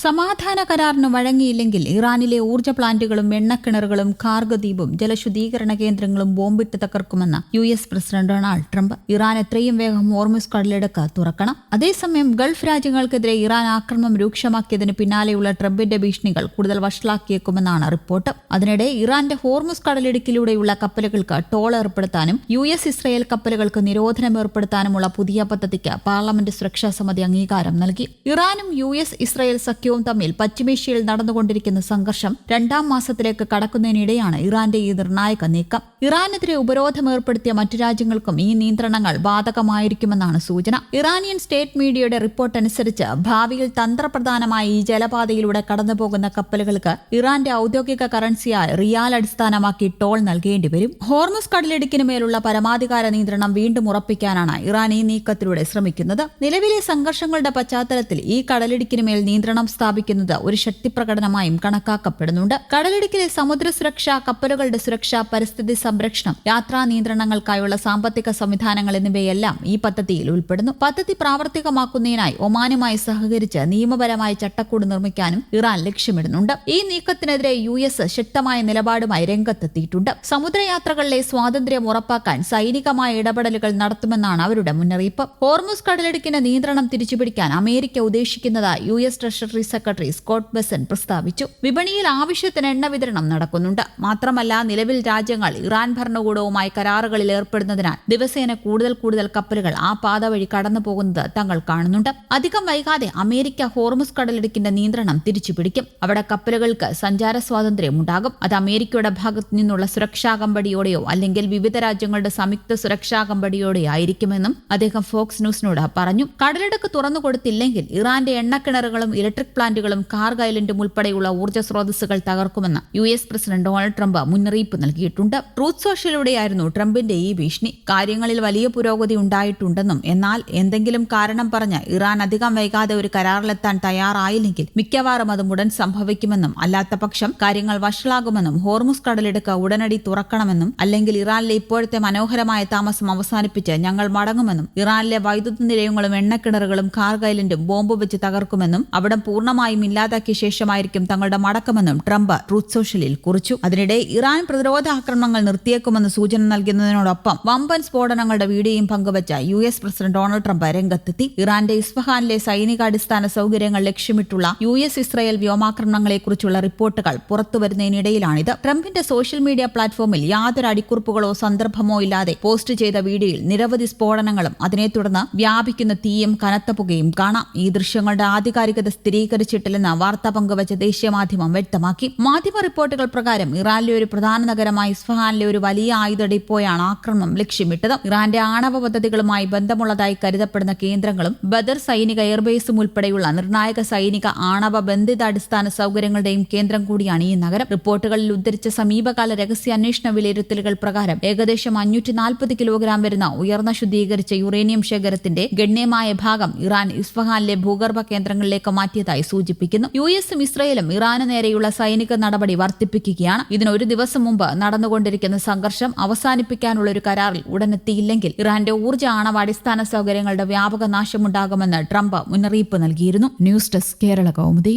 സമാധാന കരാറിന് വഴങ്ങിയില്ലെങ്കിൽ ഇറാനിലെ ഊർജ്ജ പ്ലാന്റുകളും എണ്ണക്കിണറുകളും കാർഗദ്വീപും ജലശുദ്ധീകരണ കേന്ദ്രങ്ങളും ബോംബിട്ട് തകർക്കുമെന്ന് US president Donald Trump. Iran എത്രയും വേഗം ഹോർമുസ് കടലിടുക്ക് തുറക്കണം. അതേസമയം ഗൾഫ് രാജ്യങ്ങൾക്കെതിരെ ഇറാൻ ആക്രമണം രൂക്ഷമാക്കിയതിന് പിന്നാലെയുള്ള ട്രംപിന്റെ ഭീഷണികൾ കൂടുതൽ വഷളാക്കിയേക്കുമെന്നാണ് റിപ്പോർട്ട്. അതിനിടെ ഇറാന്റെ ഹോർമുസ് കടലിടുക്കിലൂടെയുള്ള കപ്പലുകൾക്ക് ടോൾ ഏർപ്പെടുത്താനും US ഇസ്രയേൽ കപ്പലുകൾക്ക് നിരോധനം ഏർപ്പെടുത്താനുമുള്ള പുതിയ പദ്ധതിക്ക് പാർലമെന്റ് സുരക്ഷാ സമിതി അംഗീകാരം നൽകി. ഇറാനും US ഇസ്രയേൽ സഖ്യവും തമ്മിൽ പശ്ചിമേഷ്യയിൽ നടന്നുകൊണ്ടിരിക്കുന്ന സംഘർഷം 2ാം മാസത്തിലേക്ക് കടക്കുന്നതിനിടെയാണ് ഇറാന്റെ ഈ നിർണായക നീക്കം. ഇറാനെതിരെ ഉപരോധം ഏർപ്പെടുത്തിയ മറ്റു രാജ്യങ്ങൾക്കും ഈ നിയന്ത്രണങ്ങൾ ബാധകമായിരിക്കുമെന്നാണ് സൂചന. ഇറാനിയൻ സ്റ്റേറ്റ് മീഡിയയുടെ റിപ്പോർട്ട് അനുസരിച്ച് ഭാവിയിൽ തന്ത്രപ്രധാനമായ ഈ ജലപാതയിലൂടെ കടന്നുപോകുന്ന കപ്പലുകൾക്ക് ഇറാന്റെ ഔദ്യോഗിക കറൻസിയായ റിയാൽ അടിസ്ഥാനമാക്കി ടോൾ നൽകേണ്ടി വരും. ഹോർമുസ് കടലിടുക്കിന് മേലുള്ള പരമാധികാര നിയന്ത്രണം വീണ്ടും ഉറപ്പിക്കാനാണ് ഇറാൻ ഈ നീക്കത്തിലൂടെ ശ്രമിക്കുന്നത്. നിലവിലെ സംഘർഷങ്ങളുടെ പശ്ചാത്തലത്തിൽ ഈ കടലിടുക്കിന് മേൽ നിയന്ത്രണം സ്ഥാപിക്കുന്നത് ഒരു ശക്തിപ്രകടനമായും കണക്കാക്കപ്പെടുന്നുണ്ട്. കടലിടുക്കിലെ സമുദ്ര സുരക്ഷ, കപ്പലുകളുടെ സുരക്ഷ, പരിസ്ഥിതി സംരക്ഷണം, യാത്രാ നിയന്ത്രണങ്ങൾക്കായുള്ള സാമ്പത്തിക സംവിധാനങ്ങൾ എന്നിവയെല്ലാം ഈ പദ്ധതിയിൽ ഉൾപ്പെടുന്നു. പദ്ധതി പ്രാവർത്തികമാക്കുന്നതിനായി ഒമാനുമായി സഹകരിച്ച് നിയമപരമായ ചട്ടക്കൂട് നിർമ്മിക്കാനും ഇറാൻ ലക്ഷ്യമിടുന്നുണ്ട്. ഈ നീക്കത്തിനെതിരെ US ശക്തമായ നിലപാടുമായി രംഗത്തെത്തിയിട്ടുണ്ട്. സമുദ്രയാത്രകളിലെ സ്വാതന്ത്ര്യം ഉറപ്പാക്കാൻ സൈനികമായ ഇടപെടലുകൾ നടത്തുമെന്നാണ് അവരുടെ മുന്നറിയിപ്പ്. ഹോർമുസ് കടലിടുക്കിന് നിയന്ത്രണം തിരിച്ചുപിടിക്കാൻ അമേരിക്ക ഉദ്ദേശിക്കുന്നതായി US treasury secretary Scott Bessent പ്രസ്താവിച്ചു. വിപണിയിൽ ആവശ്യത്തിന് എണ്ണ വിതരണം നടക്കുന്നുണ്ട്. മാത്രമല്ല, നിലവിൽ രാജ്യങ്ങൾ ഇറാൻ ഭരണകൂടവുമായി കരാറുകളിൽ ഏർപ്പെടുന്നതിനാൽ ദിവസേന കൂടുതൽ കപ്പലുകൾ ആ പാത വഴി കടന്നു പോകുന്നത് തങ്ങൾ കാണുന്നുണ്ട്. അധികം വൈകാതെ അമേരിക്ക ഹോർമുസ് കടലിടുക്കിന്റെ നിയന്ത്രണം തിരിച്ചുപിടിക്കും. അവിടെ കപ്പലുകൾക്ക് സഞ്ചാര സ്വാതന്ത്ര്യം ഉണ്ടാകും. അത് അമേരിക്കയുടെ ഭാഗത്തു നിന്നുള്ള സുരക്ഷാ കമ്പടിയോടെയോ അല്ലെങ്കിൽ വിവിധ രാജ്യങ്ങളുടെ സംയുക്ത സുരക്ഷാ കമ്പടിയോടെയോ ആയിരിക്കുമെന്നും അദ്ദേഹം ഫോക്സ് ന്യൂസിനോട് പറഞ്ഞു. കടലിടുക്ക് തുറന്നുകൊടുത്തില്ലെങ്കിൽ ഇറാന്റെ എണ്ണക്കിണറുകളും ഇലക്ട്രിക് പ്ലാന്റുകളും കാർഗ് ഐലൻഡും ഉൾപ്പെടെയുള്ള ഊർജ്ജ സ്രോതസ്സുകൾ തകർക്കുമെന്ന് US പ്രസിഡന്റ് ഡൊണാൾഡ് ട്രംപ് മുന്നറിയിപ്പ് നൽകിയിട്ടുണ്ട്. ട്രൂത്ത് സോഷ്യലിലൂടെയായിരുന്നു ട്രംപിന്റെ ഈ ഭീഷണി. കാര്യങ്ങളിൽ വലിയ പുരോഗതി ഉണ്ടായിട്ടുണ്ടെന്നും എന്നാൽ എന്തെങ്കിലും കാരണം പറഞ്ഞ് ഇറാൻ അധികം വൈകാതെ ഒരു കരാറിലെത്താൻ തയ്യാറായില്ലെങ്കിൽ മിക്കവാറും അത് ഉടൻ സംഭവിക്കുമെന്നും അല്ലാത്തപക്ഷം കാര്യങ്ങൾ വഷളാകുമെന്നും ഹോർമുസ് കടലിടുക്ക് ഉടനടി തുറക്കണമെന്നും അല്ലെങ്കിൽ ഇറാനിലെ ഇപ്പോഴത്തെ മനോഹരമായ താമസം അവസാനിപ്പിച്ച് ഞങ്ങൾ മടങ്ങുമെന്നും ഇറാനിലെ വൈദ്യുത നിലയങ്ങളും എണ്ണക്കിണറുകളും കാർഗ് ഐലൻഡും ബോംബ് വെച്ച് തകർക്കുമെന്നും അവിടെ പൂർണ്ണമായും ഇല്ലാതാക്കിയ ശേഷമായിരിക്കും തങ്ങളുടെ മടക്കമെന്നും ട്രംപ് ട്രൂത്ത് സോഷ്യലിൽ കുറിച്ചു. അതിനിടെ ഇറാൻ പ്രതിരോധ ആക്രമണങ്ങൾ നിർത്തിയേക്കുമെന്ന് സൂചന നൽകുന്നതിനോടൊപ്പം വമ്പൻ സ്ഫോടനങ്ങളുടെ വീഡിയോയും പങ്കുവച്ച US പ്രസിഡന്റ് ഡൊണാൾഡ് ട്രംപ് രംഗത്തെത്തി. ഇറാന്റെ ഇസ്ഫഹാനിലെ സൈനിക അടിസ്ഥാന സൗകര്യങ്ങൾ ലക്ഷ്യമിട്ടുള്ള US ഇസ്രയേൽ വ്യോമാക്രമണങ്ങളെക്കുറിച്ചുള്ള റിപ്പോർട്ടുകൾ പുറത്തുവരുന്നതിനിടയിലാണിത്. ട്രംപിന്റെ സോഷ്യൽ മീഡിയ പ്ലാറ്റ്ഫോമിൽ യാതൊരു അടിക്കുറിപ്പുകളോ സന്ദർഭമോ ഇല്ലാതെ പോസ്റ്റ് ചെയ്ത വീഡിയോയിൽ നിരവധി സ്ഫോടനങ്ങളും അതിനെ തുടർന്ന് വ്യാപിക്കുന്ന തീയും കനത്ത പുകയും കാണാം. ഈ ദൃശ്യങ്ങളുടെ ആധികാരികത സ്ഥിരീകരിച്ചിട്ടില്ലെന്ന് വാർത്ത പങ്കുവച്ച ദേശീയ മാധ്യമം വ്യക്തമാക്കി. മാധ്യമ റിപ്പോർട്ടുകൾ പ്രകാരം ഇറാനിലെ ഒരു പ്രധാന നഗരമായ ഇസ്ഫഹാനിലെ ഒരു വലിയ ആയുധ ഡിപ്പോയാണ് ആക്രമണം ലക്ഷ്യമിട്ടത്. ഇറാന്റെ ആണവ പദ്ധതികളുമായി ബന്ധമുള്ളതായി കരുതപ്പെടുന്ന കേന്ദ്രങ്ങളും ബദർ സൈനിക എയർബേസും ഉൾപ്പെടെയുള്ള നിർണായക സൈനിക ആണവ ബന്ധിത അടിസ്ഥാന സൗകര്യങ്ങളുടെയും കേന്ദ്രം കൂടിയാണ് ഈ നഗരം. റിപ്പോർട്ടുകളിൽ ഉദ്ധരിച്ച സമീപകാല രഹസ്യാന്വേഷണ വിലയിരുത്തലുകൾ പ്രകാരം ഏകദേശം 540 കിലോഗ്രാം വരുന്ന ഉയർന്ന ശുദ്ധീകരിച്ച യുറേനിയം ശേഖരത്തിന്റെ ഗണ്യമായ ഭാഗം ഇറാൻ ഇസ്ഫഹാനിലെ ഭൂഗർഭ കേന്ദ്രങ്ങളിലേക്ക് മാറ്റിയതായി സൂചിപ്പിക്കുന്നു. USഉം ഇസ്രയേലും ഇറാന് നേരെയുള്ള സൈനിക നടപടി വർദ്ധിപ്പിക്കുകയാണ്. ഇതിനൊരു ദിവസം മുമ്പ് നടന്നുകൊണ്ടിരിക്കുന്ന സംഘർഷം അവസാനിപ്പിക്കാനുള്ള ഒരു കരാറിൽ ഉടനെത്തിയില്ലെങ്കിൽ ഇറാന്റെ ഊർജ്ജ ആണവ അടിസ്ഥാന സൗകര്യങ്ങളുടെ വ്യാപക നാശമുണ്ടാകുമെന്ന് ട്രംപ് മുന്നറിയിപ്പ് നൽകിയിരുന്നു. News desk Kerala Kaumudi.